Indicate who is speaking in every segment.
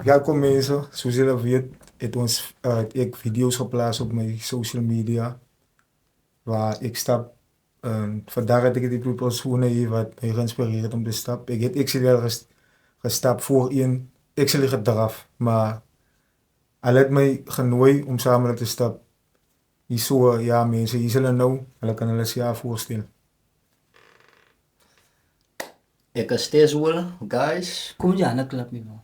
Speaker 1: Welkom mense, soos julle weet, het ek video's geplaas op my social media waar ek stap. Vandaag het ek die persone hier wat my geïnspireerd om te stap. Ek het actually al gestap voor een, actually gedraf, maar hulle het my genooi om samen te stap. Hier so, ja mense, hier is hulle nou, hulle kan hulle self voorstel.
Speaker 2: Ek is Teswil, guys.
Speaker 3: Kom jy aan 'n klip nie man.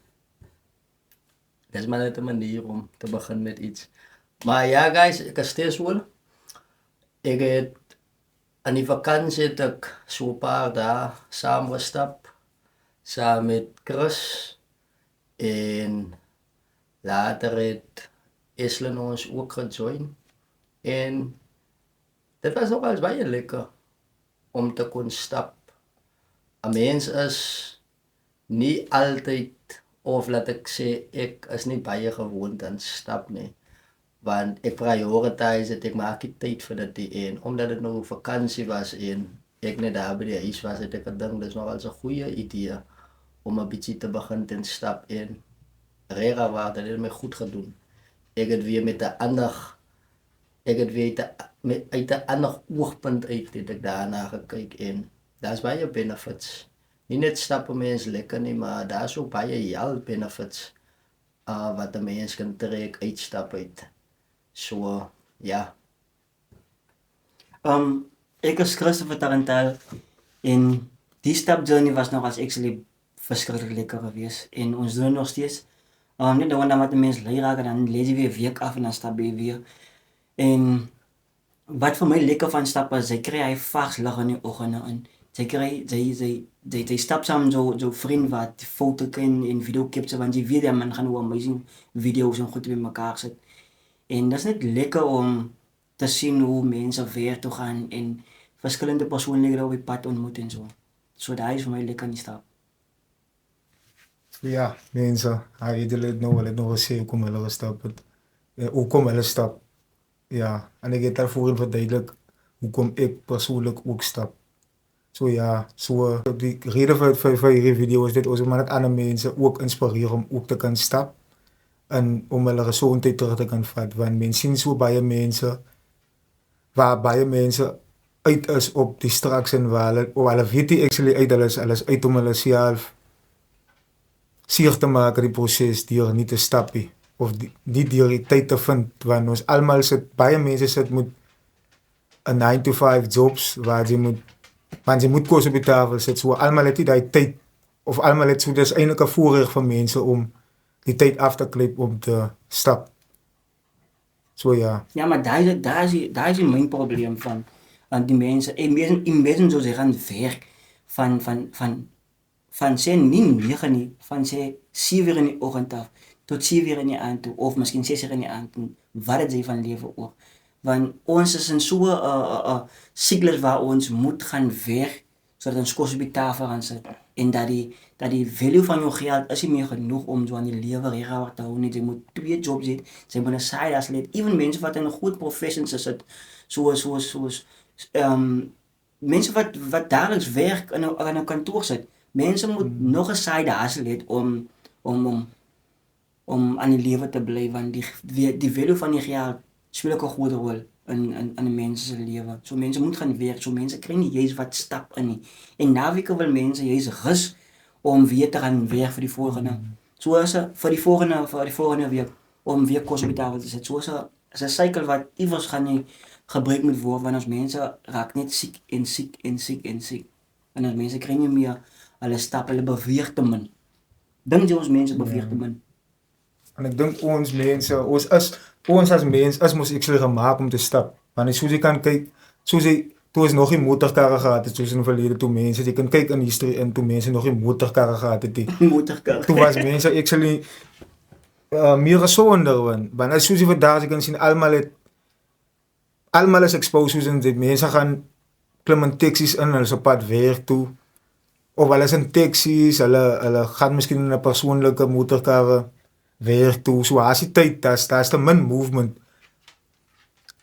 Speaker 2: Dit is maar net 'n manier om te begin met iets. Maar ja, guys, ek is Teswil. Ek het aan die vakansie het ek so 'n paar dae saam gestap, saam met Chris en later het Eslin ons ook gejoin. En dit was nogals baie lekker om te kon stap. 'n Mens is nie altyd, of laat ek sê, ek is nie baie gewoond aan stap nie. Want ek prioritize dit, ek maak nie tyd vir dit en omdat dit nou vakansie was en ek net daar by die huis was, het ek gedink dis nogal 'n goeie idee om 'n bietjie te begin te stap en regtig waar, dit het my goed gedoen. Ek het weer met 'n ander uit 'n ander oogpunt uit het ek daarna gekyk en daar's baie benefits. Nie net stap 'n mens lekker nie, maar daar's ook baie health benefits wat 'n mens kan trek uit stap uit. So, ja.
Speaker 3: Ek is Christopher Tarantel en die stap journey was nog as actually verskriklik lekker geweest en ons doen nog steeds. Net dan wanneer met 'n mens lei raak en dan lees jy weer week af en dan stap jy weer. En wat vir my lekker van stap is, jy kry hy vars lig in die oggende in. Jy kry jy stap saam zo vriend wat foto kan en video capture want jy weet man gaan hoe amazing video's en goed by mekaar sit. En dit is net lekker om te sien hoe mense weer toe gaan en verskillende persoonlikhede op die pad ontmoet en so. So daai is vir my lekker in die stap.
Speaker 1: Ja, mense, hy het nog gesê hoekom hulle gestap het. Hoekom hulle stap. Ja, en ek het daarvoor verduidelik hoekom ek persoonlik ook stap. So ja, so die rede vir hierdie video is dit ons maar net ander mense ook inspireer om ook te kan stap en om hulle gesondheid terug te kan vat, want mense sien so baie mense waar baie mense uit is op distraction waar hulle weet nie actually uit hulle is uit om hulle self seer te maak in die proses deur nie te stap nie of nie deur die tyd te vind, want ons almal sit, baie mense sit met 'n 9 to 5 jobs waar jy moet kos op die tafel sit, so almal het nie die tyd, of almal het so, dis eintlik 'n voorreg vir mense om die tyd af te klip om te stap. So ja.
Speaker 3: Ja, maar daar is die main probleem van die mense. Imagine so ze gaan werk van sê nie 9 nie, van sê 7 in die oggend af tot 7 in die aand toe, of miskien 6 in die aand toe, wat het jy van lewe ook? Want ons is in so 'n siklus waar ons moet gaan werk sodat ons kos op die tafel gaan sit en dat die value van jou geld is nie meer genoeg om so aan die lewe regtig te hou nie. Jy moet 2 jobs hê, jy moet 'n side hustle hê. Even mense wat in 'n goed professions sit, soos mense wat dagelijks werk in 'n kantoor sit. Mense moet nog 'n side hustle hê om aan die lewe te bly, want die value van die geld speel 'n groot rol in 'n mens se lewe. So mense moet gaan werk, so mense kry nie juist wat stap in nie. En naweke wil mense juist rus om weer te gaan werk vir die volgende. So is vir die volgende week om weer kos op die tafel te sit. So is 'n cycle wat iewers gaan nie gebreek moet word, want ons mense raak net siek. En ons mense kry nie meer hulle stap, hulle beweeg te min. Dink jy ons mense beweeg te min?
Speaker 1: En ek dink ons mense, ons as mens is mos actually gemaak om te stap. Want soos jy kan kyk, toe is nog nie motorkarre gehad het, soos in die verlede toe mense, jy kan kyk in history en toe mense nog nie motorkarre gehad het.
Speaker 3: Motorkarre.
Speaker 1: Toe was mense actually meer gesonder, want as soos jy vandaag, jy kan sien, almal is exposed, soos in dit, mense gaan klim in taxis in, hulle is op pad werk toe, of hulle is in taxis, hulle gaan miskien in 'n persoonlike motorkarre werk toe, so as die tyd, daar is te min movement.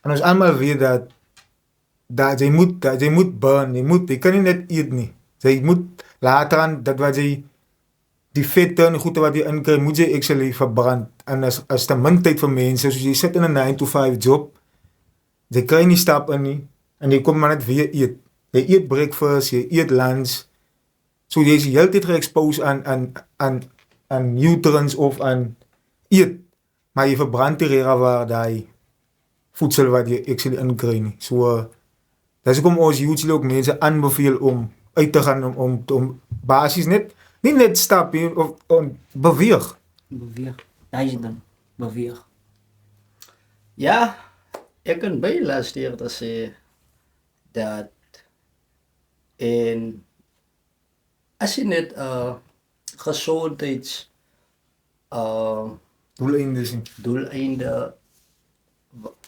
Speaker 1: En ons almal weet dat jy moet burn, jy kan nie net eet nie. Jy moet later aan, dat wat jy die vette en die goede wat jy inkry, moet jy actually verbrand. En as te min tyd vir mense, soos jy sit in 'n 9 to 5 job, jy kry nie stap in nie, en jy kom maar net weer eet. Jy eet breakfast, jy eet lunch, so jy is die hele tyd ge-expose aan nutrients of aan eet, maar jy verbrand die waar die voedsel wat jy actually inkry nie. So, dis hoekom ons usually ook mense aanbeveel om uit te gaan, om basies nie net stap nie, of beweeg.
Speaker 3: Beweeg. Daar is het dan. Beweeg.
Speaker 2: Ja, ek kan byluister te sê dat en as jy net gesondheids
Speaker 1: Doeleindes nie.
Speaker 2: doeleinde,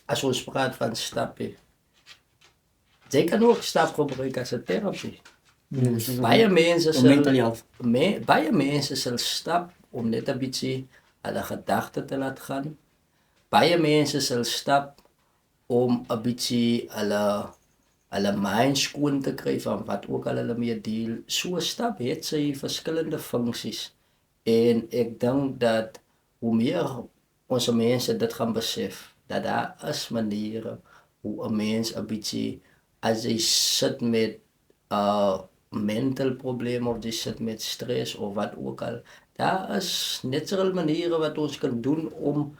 Speaker 2: as ons praat van stappe, jy kan ook stap gebruik as 'n terapie. Baie mense
Speaker 3: Om mental health.
Speaker 2: baie mense sal stap om net 'n bietjie hulle gedagte te laat gaan. Baie mense sal stap om 'n bietjie hulle mind skoon te kry van wat ook al hulle mee deel. So 'n stap het sy verskillende funksies. En ek dink dat hoe meer ons mense dit gaan besef, dat daar is maniere hoe 'n mens 'n bietjie, as jy sit met mental probleme of jy sit met stress of wat ook al, daar is natural maniere wat ons kan doen om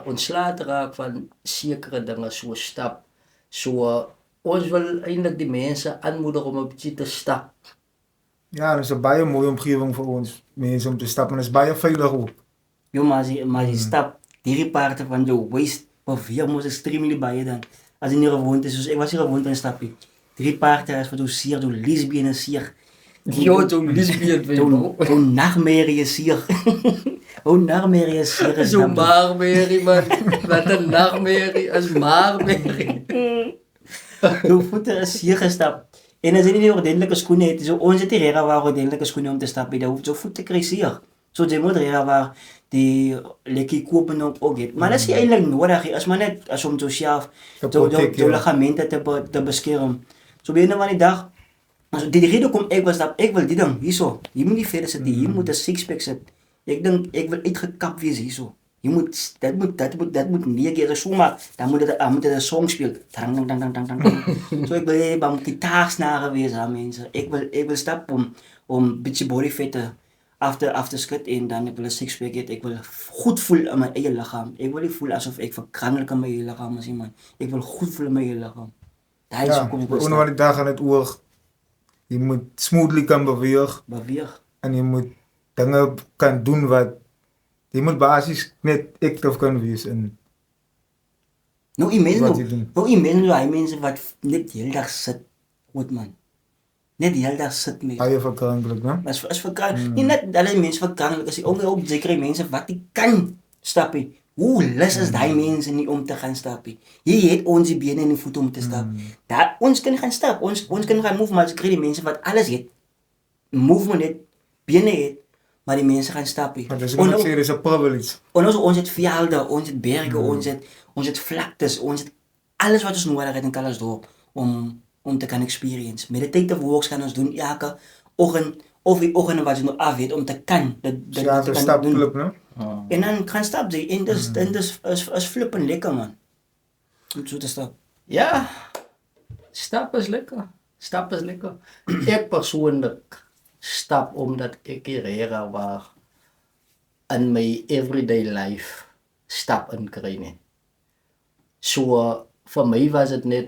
Speaker 2: ontslae te raak van sekere dinge, so stap. So ons wil eintlik die mense aanmoedig om 'n bietjie te stap.
Speaker 1: Ja, dit is 'n baie mooie omgewing vir ons mense om te stap, en dit is baie veilig ook.
Speaker 3: Jo, maar as jy stap, hierdie parte van jou waist beweeg mos extremely baie dan. As jy nie gewoond is, soos ek was nie gewoond aan stappie. 3 parte is wat jou seer, jou lesbiene seer.
Speaker 2: Jo, zo'n lesbien vind je.
Speaker 3: Jou nachtmerrie seer. Jou nachtmerrie seer is
Speaker 2: Zo'n maagmerrie, man. Wat een nachtmerrie, is maagmerrie.
Speaker 3: Jou voete is seer gestap. En as jy nie ordentlijke skoene het, so ons het die rega waar ordentlijke skoene om te stap, jy hoef jou voete kry seer. So jy moet rega waar die lekker kopen ook het. Maar dat is nie eindelijk nodig, as maar net as om jouself, jou ligamenten te beskerm. So by een van die dag, also die rede kom ek was dat, ek wil die ding, hierso, hier moet nie verder sit, hier moet een sixpack sit. Ek dink, ek wil uitgekap wees hierso. Je moet, dat moet neergeven, zo maar, dan moet het een song spelen. Dang, dang, dang, dang, dang, dang. Zo, ik wil even gitaarsnaren wezen aan mensen. Ik wil stappen om een beetje bodyvetten af te schudden en dan ik wil een sixpack het. Ik wil goed voelen aan mijn eigen lichaam. Ik wil niet voelen alsof ik verkrangelijk aan mijn eigen lichaam is, man. Ik wil goed voelen aan mijn eigen lichaam. Daar is ook ik wil
Speaker 1: stappen. Die dag aan het oog, je moet smoothly kan bewegen. En je moet dingen kan doen wat je moet basis net actief kan wees in
Speaker 3: nou die mensen wat net de hele dag sit, goed man. Net de hele dag sit mee.
Speaker 1: Baie verkrankelijk, ne?
Speaker 3: Is verkrankelijk. Nie net alle mensen verkrankelijk is, ook zeker mensen wat die kan stappen. Hoe lus is die mensen niet om te gaan stappen? Je het onze benen en die voeten om te stappen. Daar, ons kan gaan stappen, ons kan gaan move, maar ze krijgen die mensen wat alles het. Movement het, benen het, maar die mensen gaan stappen.
Speaker 1: Maar dat is ook is een privilege.
Speaker 3: Ons het velden, ons het bergen, ons het vlaktes, ons het alles wat ons nodig heeft in Calisdorp om te kunnen experience. Meditative walks gaan ons doen elke ochtend, of die ochtend wat je nog af weet, om te kan.
Speaker 1: Ja, te stapclub, ne?
Speaker 3: En dan gaan stap ze, en dus is flippen lekker, man. Om zo te stap.
Speaker 2: Ja, stap is lekker. Stap is lekker. Ik persoonlijk stap omdat ik hier waar in my everyday life stap in kry. So vir my was dit net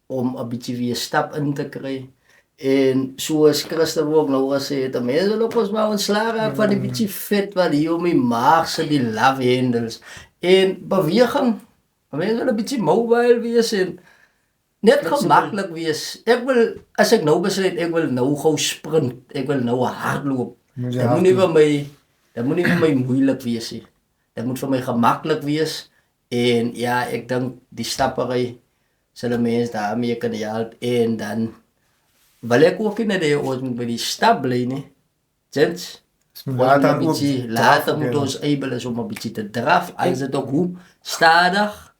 Speaker 2: om 'n bietjie weer stap in te kry. En soos Christen ook nou gesê het, mense wil ook ons maar ontslae raak van die bietjie vet wat hier om die maag sit, die love handles. En beweging. Mense wil 'n bietjie mobile wees en net gemakkelijk wees. Ek wil, as ek nou besluit, ek wil nou gou sprint, ek wil nou hardloop. Dat moet nie vir my moeilik wees nie. Dat moet vir my gemakkelijk wees. En ja, ek dink die stappery sal die mens daarmee kan help. En dan wil ek ook nie dat ons moet by die stap bly nie. Gents, later moet ons able is om 'n bietjie te draf. As dit ook hoe stadig,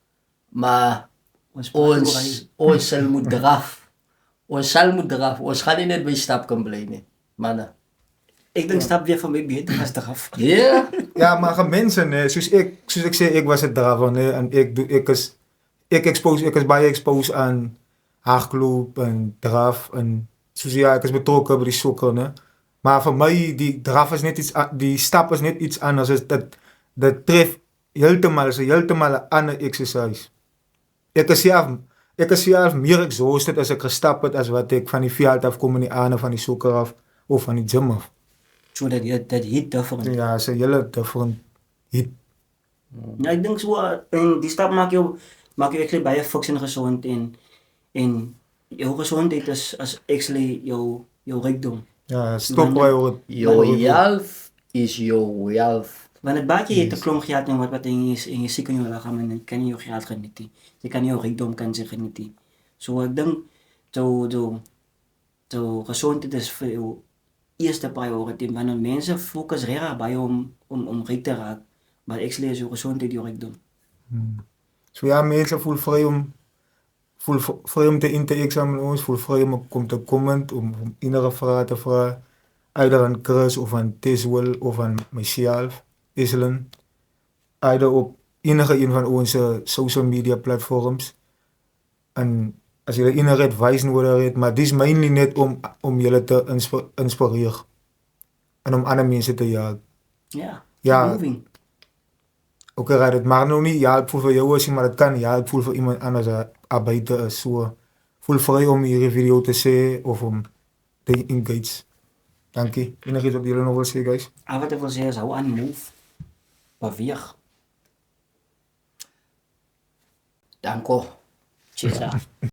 Speaker 2: maar ons sal moet draf. Ons gaan nie net by stap kan bly nie. Manne.
Speaker 3: Ik denk stap weer van mij beter als eraf.
Speaker 2: Ja,
Speaker 1: Ja, maar mensen, hè, zoals ik zei, ik was het daarvan, hè, en ik is bij exposed aan haagklub en draf en zoals ja, ik is betrokken bij die sokken, hè. Maar voor mij, die draf is net iets, die stap is net iets anders, dus dat treft helemaal een andere exercise. Ik is zelf meer exhausted als ik gestapt heb, als wat ik van die veld af kom en die aan van die sokker af, of van die gym af.
Speaker 3: So dat hit different.
Speaker 1: Ja, is een hele different hit.
Speaker 3: Ja, ik denk zo, en die stap maak je eigenlijk baie fiks en gezond en jou gezondheid is actually jou rijkdom.
Speaker 1: Ja, stop waar je hoort.
Speaker 2: jouw zelf is jouw zelf.
Speaker 3: Want het baat je het klomp geld en wat in je ziek in je lichaam en dan kan je geld genieten. Je kan je rijkdom kan ze genieten. So ik denk, zo gezondheid is voor jou eerste prioriteit. Want mensen focus rare bij om rijk te raken. Maar actually is je gezondheid je rijkdom.
Speaker 1: So ja, mensen voelen vrij om te interageren met ons, voelen vrij om te comment, om innere vragen te vragen. Either aan Chris of aan Tiswell of aan mezelf, Islen. Either op enige een van onze social media platforms. En als je enige advice nodig hebt, maar dit is mainly net om jullie te inspireren. En om andere mensen te jagen.
Speaker 3: Ja,
Speaker 1: Ja.
Speaker 3: moving.
Speaker 1: Oké, right, het mag nog niet, ja, ik voel voor jou als je, maar het kan, ja, ik voel voor iemand anders buiten is. So, voel vrij om hier video te zien of om te engage. Dank je. Enig iets wat jullie nog willen zeggen, guys?
Speaker 3: Wat ik wil zeggen is, hou aan move. Beweeg.
Speaker 2: Dank je.
Speaker 3: Tjisa.